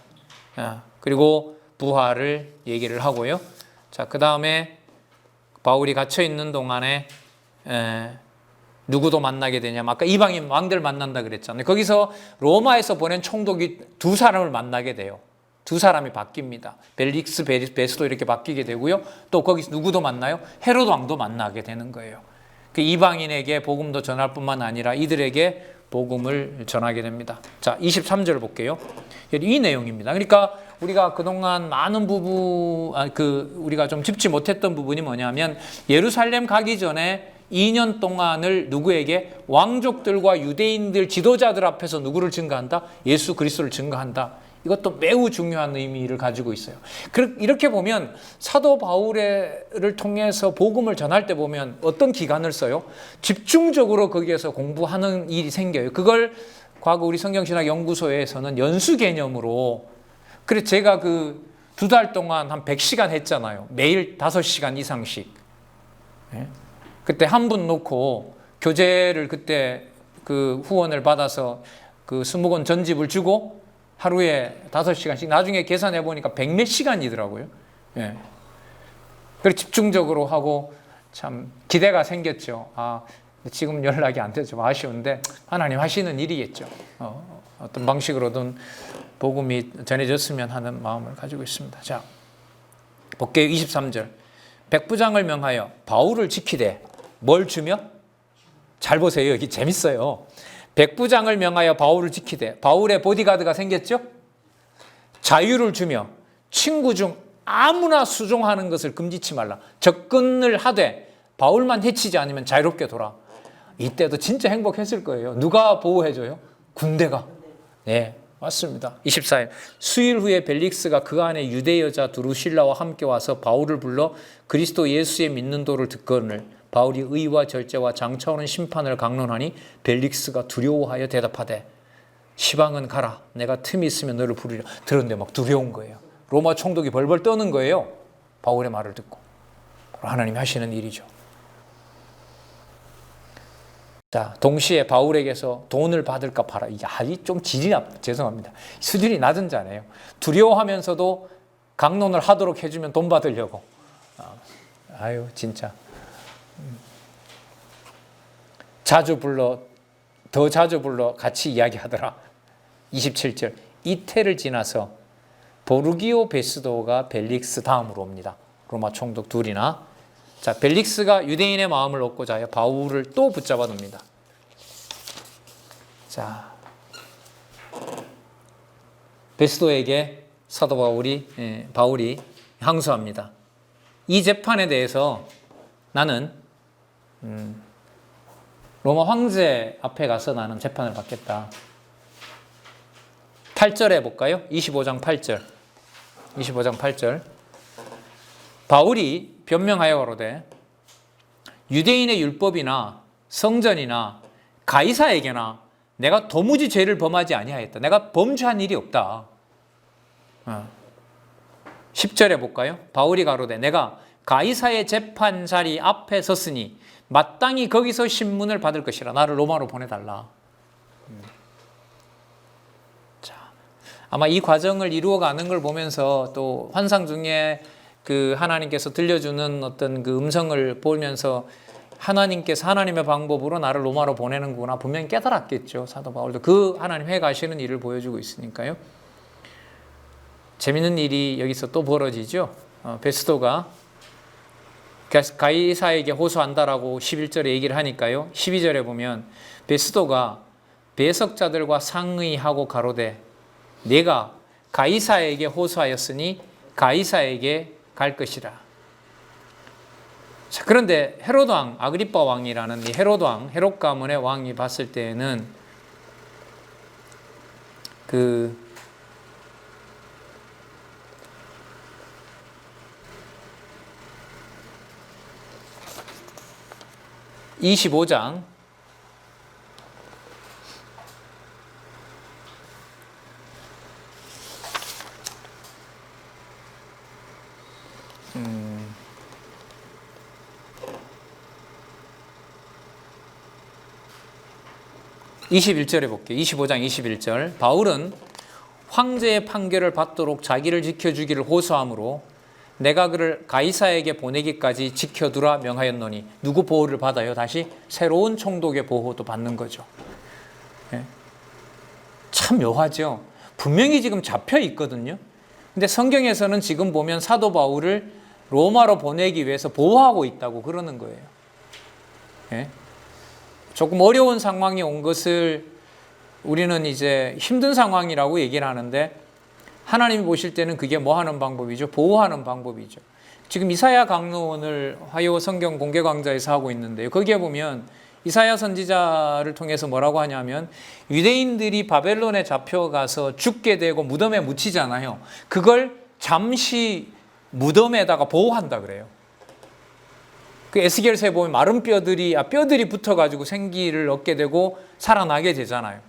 그리고 부활을 얘기를 하고요. 자, 그 다음에 바울이 갇혀 있는 동안에 누구도 만나게 되냐면 아까 이방인 왕들 만난다 그랬잖아요. 거기서 로마에서 보낸 총독이 두 사람을 만나게 돼요. 두 사람이 바뀝니다. 벨릭스, 베스도 이렇게 바뀌게 되고요. 또 거기서 누구도 만나요? 헤롯 왕도 만나게 되는 거예요. 그 이방인에게 복음도 전할 뿐만 아니라 이들에게 복음을 전하게 됩니다. 자, 23절 볼게요. 이 내용입니다. 그러니까 우리가 그동안 많은 우리가 좀 짚지 못했던 부분이 뭐냐면, 예루살렘 가기 전에 2년 동안을 누구에게? 왕족들과 유대인들 지도자들 앞에서 누구를 증거한다? 예수 그리스도를 증거한다. 이것도 매우 중요한 의미를 가지고 있어요. 이렇게 보면 사도 바울을 통해서 복음을 전할 때 보면 어떤 기간을 써요? 집중적으로 거기에서 공부하는 일이 생겨요. 그걸 과거 우리 성경신학 연구소에서는 연수 개념으로, 그래서 제가 2달 동안 한 100시간 했잖아요. 매일 5시간 이상씩. 그때 한 분 놓고 교재를 그때 후원을 받아서 20권 전집을 주고 하루에 5시간씩, 나중에 계산해 보니까 100몇 시간이더라고요. 그래서 집중적으로 하고 참 기대가 생겼죠. 지금 연락이 안 돼서 좀 아쉬운데 하나님 하시는 일이겠죠. 어떤 방식으로든 복음이 전해졌으면 하는 마음을 가지고 있습니다. 자, 볼게요. 23절. 백부장을 명하여 바울을 지키되 뭘 주며? 잘 보세요. 여기 재밌어요. 백부장을 명하여 바울을 지키되, 바울의 보디가드가 생겼죠? 자유를 주며 친구 중 아무나 수종하는 것을 금지치 말라. 접근을 하되 바울만 해치지 않으면 자유롭게 돌아. 이때도 진짜 행복했을 거예요. 누가 보호해줘요? 군대가. 네, 맞습니다. 24일. 수일 후에 벨릭스가 그 안에 유대 여자 두루실라와 함께 와서 바울을 불러 그리스도 예수의 믿는 도를 듣거늘 바울이 의와 절제와 장차오는 심판을 강론하니 벨릭스가 두려워하여 대답하되 시방은 가라. 내가 틈이 있으면 너를 부르리라. 들었는데 막 두려운 거예요. 로마 총독이 벌벌 떠는 거예요. 바울의 말을 듣고. 하나님이 하시는 일이죠. 자, 동시에 바울에게서 돈을 받을까 봐라. 이게 좀 죄송합니다. 수준이 낮은 자네요. 두려워하면서도 강론을 하도록 해주면 돈 받으려고. 아유, 진짜. 더 자주 불러 같이 이야기하더라. 27절. 이태를 지나서 보르기오 베스도가 벨릭스 다음으로 옵니다. 로마 총독 둘이나. 자, 벨릭스가 유대인의 마음을 얻고자 하여 바울을 또 붙잡아 둡니다. 자, 베스도에게 사도 바울이 항소합니다. 이 재판에 대해서 나는 로마 황제 앞에 가서 나는 재판을 받겠다. 8절에 볼까요? 25장 8절. 25장 8절. 바울이 변명하여 가로되 유대인의 율법이나 성전이나 가이사에게나 내가 도무지 죄를 범하지 아니하였다. 내가 범죄한 일이 없다. 10절에 볼까요? 바울이 가로되 내가 가이사의 재판 자리 앞에 섰으니 마땅히 거기서 신문을 받을 것이라. 나를 로마로 보내달라. 자, 아마 이 과정을 이루어가는 걸 보면서 또 환상 중에 그 하나님께서 들려주는 어떤 그 음성을 보면서 하나님께서 하나님의 방법으로 나를 로마로 보내는구나 분명히 깨달았겠죠. 사도 바울도 그 하나님 해가시는 일을 보여주고 있으니까요. 재밌는 일이 여기서 또 벌어지죠. 베스도가 가이사에게 호소한다라고 11절에 얘기를 하니까요. 12절에 보면 베스도가 배석자들과 상의하고 가로되 내가 가이사에게 호소하였으니 가이사에게 갈 것이라. 자, 그런데 헤롯 왕, 아그리빠 왕이라는 이 헤롯 왕, 헤롯 가문의 왕이 봤을 때에는 그 25장 21절에 볼게요. 25장 21절. 바울은 황제의 판결을 받도록 자기를 지켜주기를 호소하므로 내가 그를 가이사에게 보내기까지 지켜두라 명하였노니. 누구 보호를 받아요? 다시 새로운 총독의 보호도 받는 거죠. 네. 참 묘하죠. 분명히 지금 잡혀 있거든요. 근데 성경에서는 지금 보면 사도 바울을 로마로 보내기 위해서 보호하고 있다고 그러는 거예요. 네. 조금 어려운 상황이 온 것을 우리는 이제 힘든 상황이라고 얘기를 하는데 하나님이 보실 때는 그게 뭐 하는 방법이죠? 보호하는 방법이죠. 지금 이사야 강론을 화요 성경 공개 강좌에서 하고 있는데요. 거기에 보면 이사야 선지자를 통해서 뭐라고 하냐면 유대인들이 바벨론에 잡혀가서 죽게 되고 무덤에 묻히잖아요. 그걸 잠시 무덤에다가 보호한다 그래요. 그 에스겔서에 보면 마른 뼈들이 붙어가지고 생기를 얻게 되고 살아나게 되잖아요.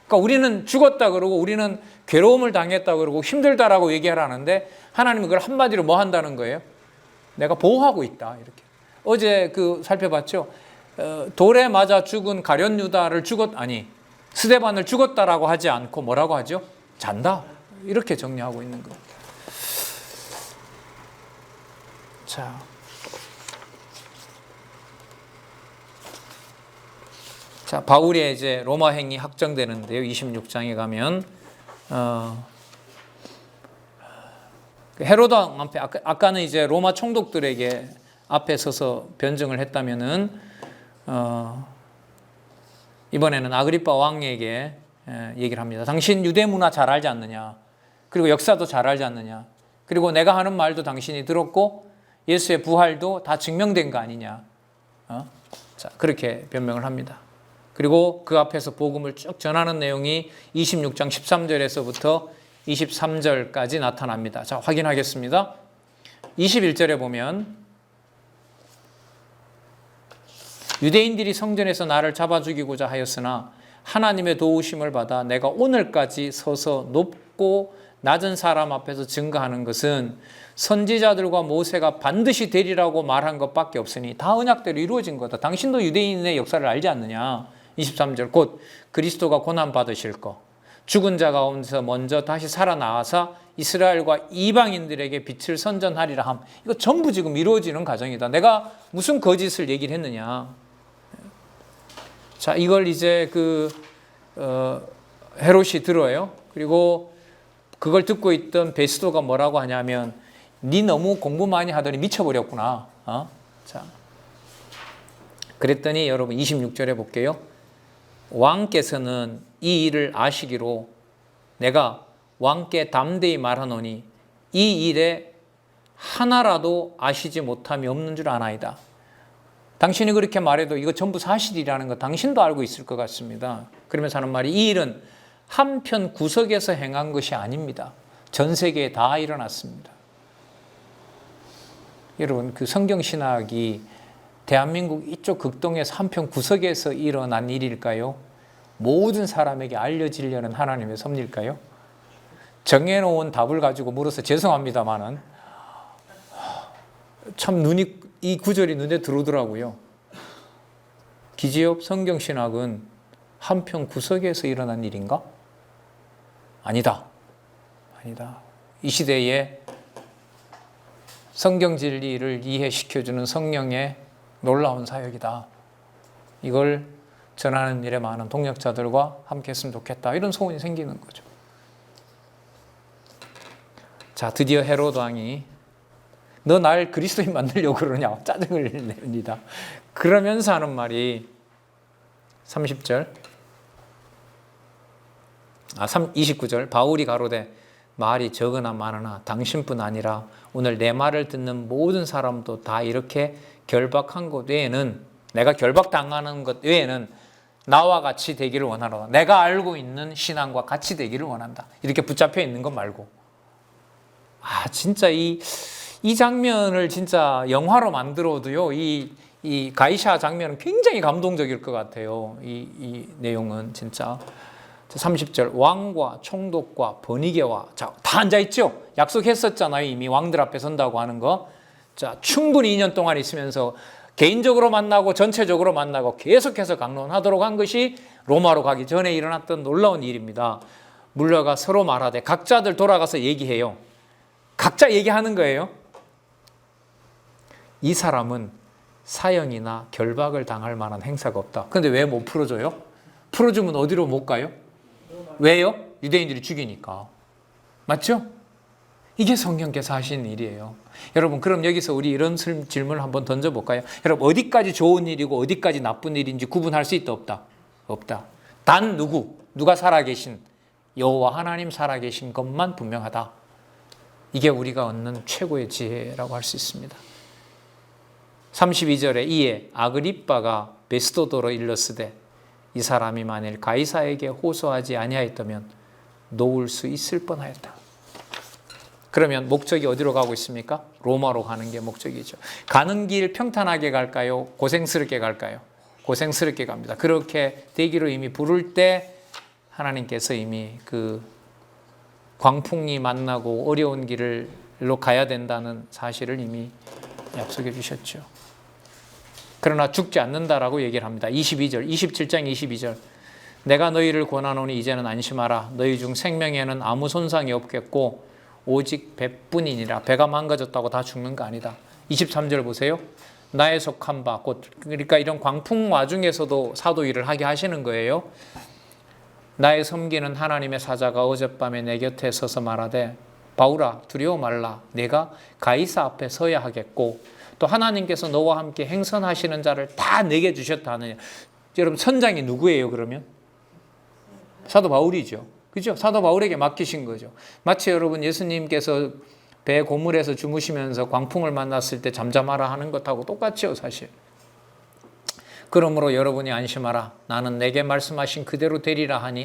그러니까 우리는 죽었다 그러고 우리는 괴로움을 당했다 그러고 힘들다라고 얘기하라는데 하나님은 그걸 한마디로 뭐 한다는 거예요? 내가 보호하고 있다 이렇게. 어제 살펴봤죠. 돌에 맞아 죽은 가룟 유다를 스데반을 죽었다라고 하지 않고 뭐라고 하죠? 잔다 이렇게 정리하고 있는 거예요. 자, 바울의 이제 로마 행이 확정되는데요. 26장에 가면 헤로드 왕 앞에 아까는 이제 로마 총독들에게 앞에 서서 변증을 했다면은 이번에는 아그리빠 왕에게 얘기를 합니다. 당신 유대 문화 잘 알지 않느냐? 그리고 역사도 잘 알지 않느냐? 그리고 내가 하는 말도 당신이 들었고 예수의 부활도 다 증명된 거 아니냐? 자, 그렇게 변명을 합니다. 그리고 그 앞에서 복음을 쭉 전하는 내용이 26장 13절에서부터 23절까지 나타납니다. 자, 확인하겠습니다. 21절에 보면 유대인들이 성전에서 나를 잡아 죽이고자 하였으나 하나님의 도우심을 받아 내가 오늘까지 서서 높고 낮은 사람 앞에서 증거하는 것은 선지자들과 모세가 반드시 되리라고 말한 것밖에 없으니 다 언약대로 이루어진 거다. 당신도 유대인의 역사를 알지 않느냐. 23절 곧 그리스도가 고난 받으실 거, 죽은 자 가운데서 먼저 다시 살아나와서 이스라엘과 이방인들에게 빛을 선전하리라 함. 이거 전부 지금 이루어지는 과정이다. 내가 무슨 거짓을 얘기를 했느냐. 자, 이걸 이제 헤롯이 들어요. 그리고 그걸 듣고 있던 베스도가 뭐라고 하냐면, 니 너무 공부 많이 하더니 미쳐버렸구나. 자, 그랬더니 여러분 26절에 볼게요. 왕께서는 이 일을 아시기로 내가 왕께 담대히 말하노니 이 일에 하나라도 아시지 못함이 없는 줄 아나이다. 당신이 그렇게 말해도 이거 전부 사실이라는 거 당신도 알고 있을 것 같습니다. 그러면서 하는 말이, 이 일은 한편 구석에서 행한 것이 아닙니다. 전 세계에 다 일어났습니다. 여러분, 그 성경신학이 대한민국 이쪽 극동에서 한편 구석에서 일어난 일일까요? 모든 사람에게 알려지려는 하나님의 섭리일까요? 정해놓은 답을 가지고 물어서 죄송합니다만은 참 이 구절이 눈에 들어오더라고요. 기지업 성경신학은 한편 구석에서 일어난 일인가? 아니다. 아니다. 이 시대에 성경 진리를 이해시켜주는 성령의 놀라운 사역이다. 이걸 전하는 일에 많은 동역자들과 함께 했으면 좋겠다. 이런 소원이 생기는 거죠. 자, 드디어 헤롯 왕이 너 날 그리스도인 만들려고 그러냐 짜증을 냅니다. 그러면서 하는 말이 30절 29절 바울이 가로되 말이 적으나 많으나 당신뿐 아니라 오늘 내 말을 듣는 모든 사람도 다 이렇게 결박한 것 외에는, 내가 결박당하는 것 외에는 나와 같이 되기를 원하노라. 내가 알고 있는 신앙과 같이 되기를 원한다. 이렇게 붙잡혀 있는 것 말고. 진짜 이 장면을 진짜 영화로 만들어도요, 이 가이샤 장면은 굉장히 감동적일 것 같아요. 이 내용은 진짜. 30절 왕과 총독과 번이게와, 자, 다 앉아있죠? 약속했었잖아요. 이미 왕들 앞에 선다고 하는 거. 자, 충분히 2년 동안 있으면서 개인적으로 만나고 전체적으로 만나고 계속해서 강론하도록 한 것이 로마로 가기 전에 일어났던 놀라운 일입니다. 물러가 서로 말하되, 각자들 돌아가서 얘기해요. 각자 얘기하는 거예요. 이 사람은 사형이나 결박을 당할 만한 행사가 없다. 근데 왜 못 풀어줘요? 풀어주면 어디로 못 가요? 왜요? 유대인들이 죽이니까. 맞죠? 이게 성령께서 하시는 일이에요. 여러분, 그럼 여기서 우리 이런 질문을 한번 던져볼까요? 여러분, 어디까지 좋은 일이고 어디까지 나쁜 일인지 구분할 수 있다, 없다? 없다. 단 누가 살아계신, 여호와 하나님 살아계신 것만 분명하다. 이게 우리가 얻는 최고의 지혜라고 할 수 있습니다. 32절에 이에 아그리빠가 베스도더로 일렀으되 이 사람이 만일 가이사에게 호소하지 아니하였다면 놓을 수 있을 뻔하였다. 그러면 목적이 어디로 가고 있습니까? 로마로 가는 게 목적이죠. 가는 길 평탄하게 갈까요? 고생스럽게 갈까요? 고생스럽게 갑니다. 그렇게 되기로 이미 부를 때 하나님께서 이미 그 광풍이 만나고 어려운 길로 가야 된다는 사실을 이미 약속해 주셨죠. 그러나 죽지 않는다라고 얘기를 합니다. 22절, 27장 22절. 내가 너희를 권하노니 이제는 안심하라. 너희 중 생명에는 아무 손상이 없겠고 오직 배뿐이니라. 배가 망가졌다고 다 죽는 거 아니다. 23절 보세요. 나의 속한 바, 곧 그러니까 이런 광풍 와중에서도 사도 일을 하게 하시는 거예요. 나의 섬기는 하나님의 사자가 어젯밤에 내 곁에 서서 말하되 바울아 두려워 말라. 내가 가이사 앞에 서야 하겠고 또 하나님께서 너와 함께 행선하시는 자를 다 내게 주셨다 하느냐. 여러분, 선장이 누구예요 그러면? 사도 바울이죠. 그죠? 사도 바울에게 맡기신 거죠. 마치 여러분 예수님께서 배 고물에서 주무시면서 광풍을 만났을 때 잠잠하라 하는 것하고 똑같죠, 사실. 그러므로 여러분이 안심하라. 나는 내게 말씀하신 그대로 되리라고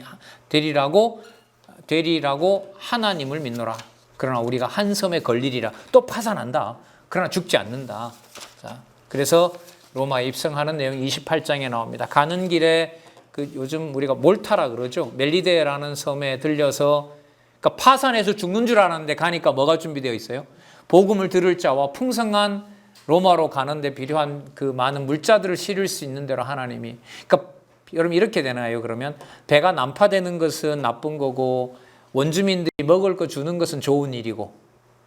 하나님을 믿노라. 그러나 우리가 한 섬에 걸리리라. 또 파산한다. 그러나 죽지 않는다. 자, 그래서 로마에 입성하는 내용이 28장에 나옵니다. 가는 길에 그 요즘 우리가 몰타라 그러죠. 멜리데라는 섬에 들려서 그러니까 파산해서 죽는 줄 알았는데 가니까 뭐가 준비되어 있어요? 복음을 들을 자와 풍성한 로마로 가는데 필요한 그 많은 물자들을 실을 수 있는 대로 하나님이. 그러니까 여러분 이렇게 되나요? 그러면 배가 난파되는 것은 나쁜 거고 원주민들이 먹을 거 주는 것은 좋은 일이고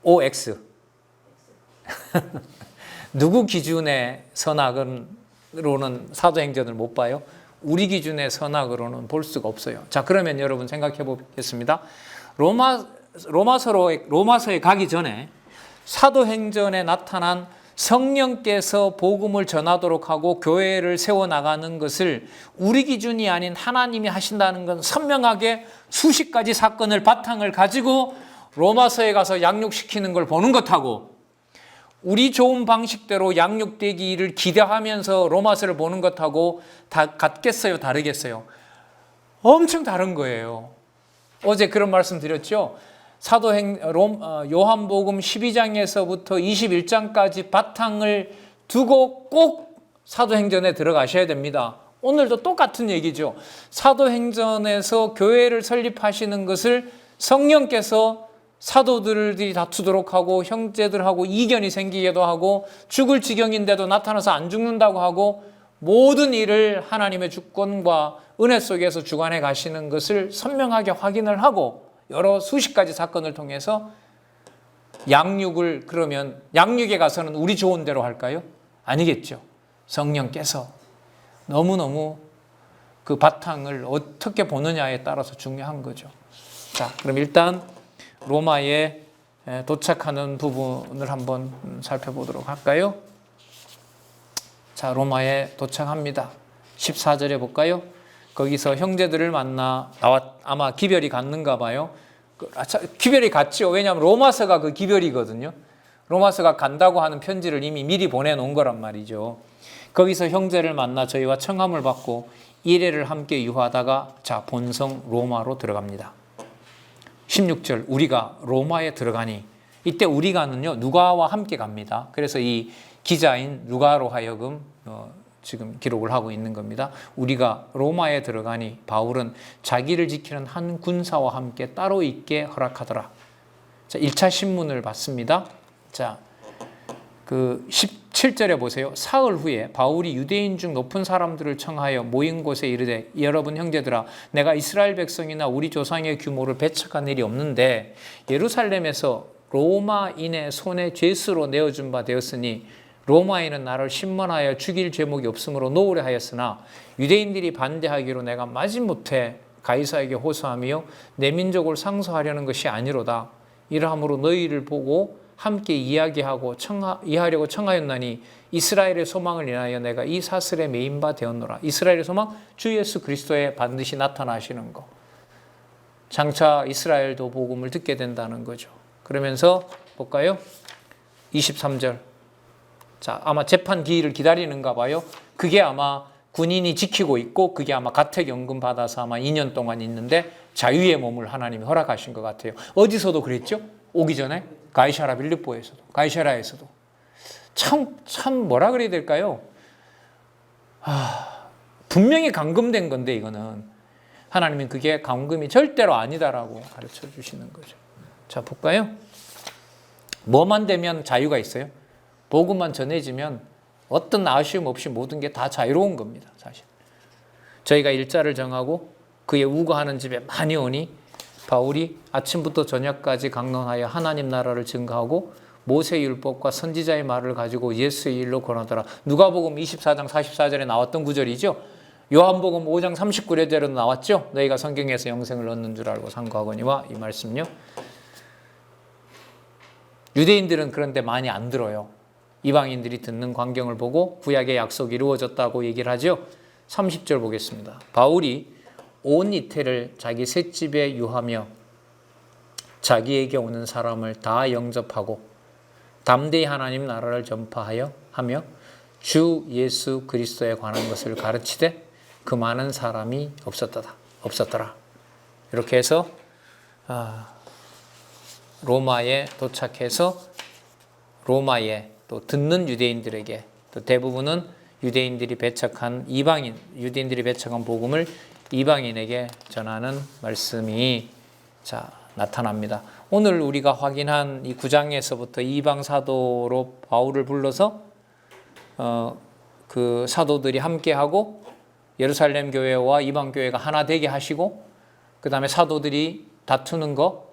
OX 누구 기준의 선악으로는 사도행전을 못 봐요? 우리 기준의 선악으로는 볼 수가 없어요. 자, 그러면 여러분 생각해 보겠습니다. 로마서에 가기 전에 사도행전에 나타난 성령께서 복음을 전하도록 하고 교회를 세워나가는 것을 우리 기준이 아닌 하나님이 하신다는 건 선명하게 수십 가지 사건을 바탕을 가지고 로마서에 가서 양육시키는 걸 보는 것하고 우리 좋은 방식대로 양육되기를 기대하면서 로마서를 보는 것하고 다 같겠어요? 다르겠어요? 엄청 다른 거예요. 어제 그런 말씀 드렸죠? 요한복음 12장에서부터 21장까지 바탕을 두고 꼭 사도행전에 들어가셔야 됩니다. 오늘도 똑같은 얘기죠. 사도행전에서 교회를 설립하시는 것을 성령께서 사도들이 다투도록 하고 형제들하고 이견이 생기기도 하고 죽을 지경인데도 나타나서 안 죽는다고 하고 모든 일을 하나님의 주권과 은혜 속에서 주관해 가시는 것을 선명하게 확인을 하고 여러 수십 가지 사건을 통해서 양육을 그러면 양육에 가서는 우리 좋은 대로 할까요? 아니겠죠. 성령께서 너무너무 그 바탕을 어떻게 보느냐에 따라서 중요한 거죠. 자, 그럼 일단 로마에 도착하는 부분을 한번 살펴보도록 할까요? 자, 로마에 도착합니다. 14절에 볼까요? 거기서 형제들을 만나 아마 기별이 갔는가 봐요. 기별이 갔죠. 왜냐하면 로마서가 그 기별이거든요. 로마서가 간다고 하는 편지를 이미 미리 보내놓은 거란 말이죠. 거기서 형제를 만나 저희와 청함을 받고 이래를 함께 유하다가 자 본성 로마로 들어갑니다. 16절 우리가 로마에 들어가니 이때 우리가는요 누가와 함께 갑니다. 그래서 이 기자인 누가로 하여금 지금 기록을 하고 있는 겁니다. 우리가 로마에 들어가니 바울은 자기를 지키는 한 군사와 함께 따로 있게 허락하더라. 자, 1차 신문을 받습니다. 자, 그 17절에 보세요. 사흘 후에 바울이 유대인 중 높은 사람들을 청하여 모인 곳에 이르되 여러분 형제들아 내가 이스라엘 백성이나 우리 조상의 규모를 배척한 일이 없는데 예루살렘에서 로마인의 손에 죄수로 내어준 바 되었으니 로마인은 나를 신문하여 죽일 죄목이 없으므로 놓으려 하였으나 유대인들이 반대하기로 내가 마지못해 가이사에게 호소하며 내 민족을 상소하려는 것이 아니로다. 이러함으로 너희를 보고 함께 이야기하고 이해하려고 청하였나니 이스라엘의 소망을 인하여 내가 이 사슬에 매인 바 되었노라. 이스라엘의 소망 주 예수 그리스도에 반드시 나타나시는 거. 장차 이스라엘도 복음을 듣게 된다는 거죠. 그러면서 볼까요? 23절. 자, 아마 재판 기일을 기다리는가 봐요. 그게 아마 군인이 지키고 있고 그게 아마 가택연금 받아서 아마 2년 동안 있는데 자유의 몸을 하나님이 허락하신 것 같아요. 어디서도 그랬죠? 오기 전에 가이사라 빌립보에서도 가이사라에서도 참 뭐라 그래야 될까요? 분명히 감금된 건데 이거는 하나님은 그게 감금이 절대로 아니다라고 가르쳐 주시는 거죠. 자, 볼까요? 뭐만 되면 자유가 있어요? 복음만 전해지면 어떤 아쉬움 없이 모든 게 다 자유로운 겁니다. 사실 저희가 일자를 정하고 그의 우거하는 집에 많이 오니 바울이 아침부터 저녁까지 강론하여 하나님 나라를 증거하고 모세의 율법과 선지자의 말을 가지고 예수의 일로 권하더라. 누가복음 24장 44절에 나왔던 구절이죠. 요한복음 5장 39절에도 나왔죠. 너희가 성경에서 영생을 얻는 줄 알고 상고하거니와 이 말씀요. 유대인들은 그런데 많이 안 들어요. 이방인들이 듣는 광경을 보고 구약의 약속이 이루어졌다고 얘기를 하죠. 30절 보겠습니다. 바울이 온 이태를 자기 셋집에 유하며 자기에게 오는 사람을 다 영접하고 담대히 하나님 나라를 전파하여 하며 주 예수 그리스도에 관한 것을 가르치되 그 많은 사람이 없었더라. 이렇게 해서 로마에 도착해서 로마에 또 듣는 유대인들에게 또 대부분은 유대인들이 배척한 유대인들이 배척한 복음을 이방인에게 전하는 말씀이 나타납니다. 오늘 우리가 확인한 이 9장에서부터 이방 사도로 바울을 불러서 그 사도들이 함께하고 예루살렘 교회와 이방 교회가 하나 되게 하시고, 그 다음에 사도들이 다투는 거,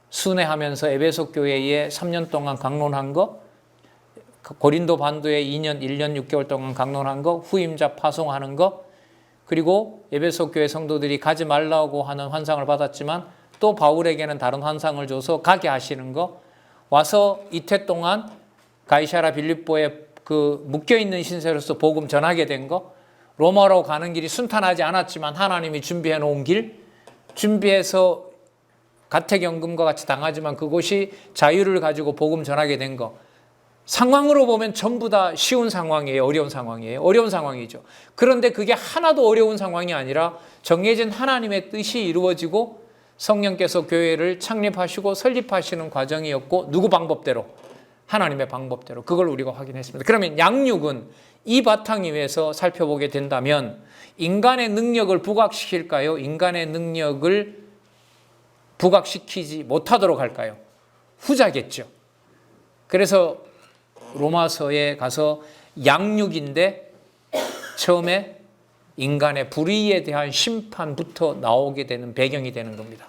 순회하면서 에베소 교회에 3년 동안 강론한 거, 고린도 반도에 2년 1년 6개월 동안 강론한 거, 후임자 파송하는 거, 그리고 에베소 교회 성도들이 가지 말라고 하는 환상을 받았지만 또 바울에게는 다른 환상을 줘서 가게 하시는 거, 와서 이태 동안 가이사라 빌립보에 그 묶여있는 신세로서 복음 전하게 된 거, 로마로 가는 길이 순탄하지 않았지만 하나님이 준비해 놓은 길, 준비해서 가택연금과 같이 당하지만 그곳이 자유를 가지고 복음 전하게 된 거, 상황으로 보면 전부 다 쉬운 상황이에요. 어려운 상황이에요. 어려운 상황이죠. 그런데 그게 하나도 어려운 상황이 아니라 정해진 하나님의 뜻이 이루어지고 성령께서 교회를 창립하시고 설립하시는 과정이었고, 누구 방법대로? 하나님의 방법대로. 그걸 우리가 확인했습니다. 그러면 양육은 이 바탕 위에서 살펴보게 된다면 인간의 능력을 부각시킬까요? 인간의 능력을 부각시키지 못하도록 할까요? 후자겠죠. 그래서 로마서에 가서 양육인데 처음에 인간의 불의에 대한 심판부터 나오게 되는 배경이 되는 겁니다.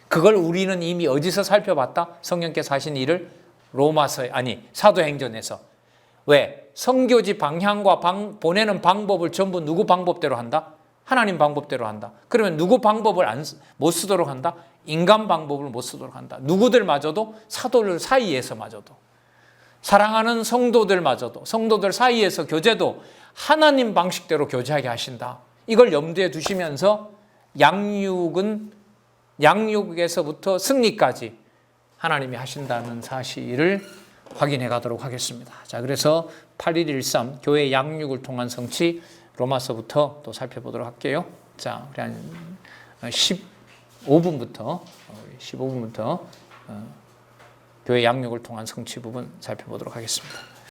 그걸 우리는 이미 어디서 살펴봤다? 성령께서 하신 일을 사도행전에서. 왜? 선교지 방향과 보내는 방법을 전부 누구 방법대로 한다? 하나님 방법대로 한다. 그러면 누구 방법을 못 쓰도록 한다? 인간 방법을 못 쓰도록 한다. 누구들마저도, 사도들 사이에서마저도, 사랑하는 성도들마저도, 성도들 사이에서 교제도 하나님 방식대로 교제하게 하신다. 이걸 염두에 두시면서 양육에서부터 승리까지 하나님이 하신다는 사실을 확인해 가도록 하겠습니다. 자, 그래서 8113 교회 양육을 통한 성취, 로마서부터 또 살펴보도록 할게요. 자, 우리 한 15분부터 교회 양육을 통한 성취 부분 살펴보도록 하겠습니다.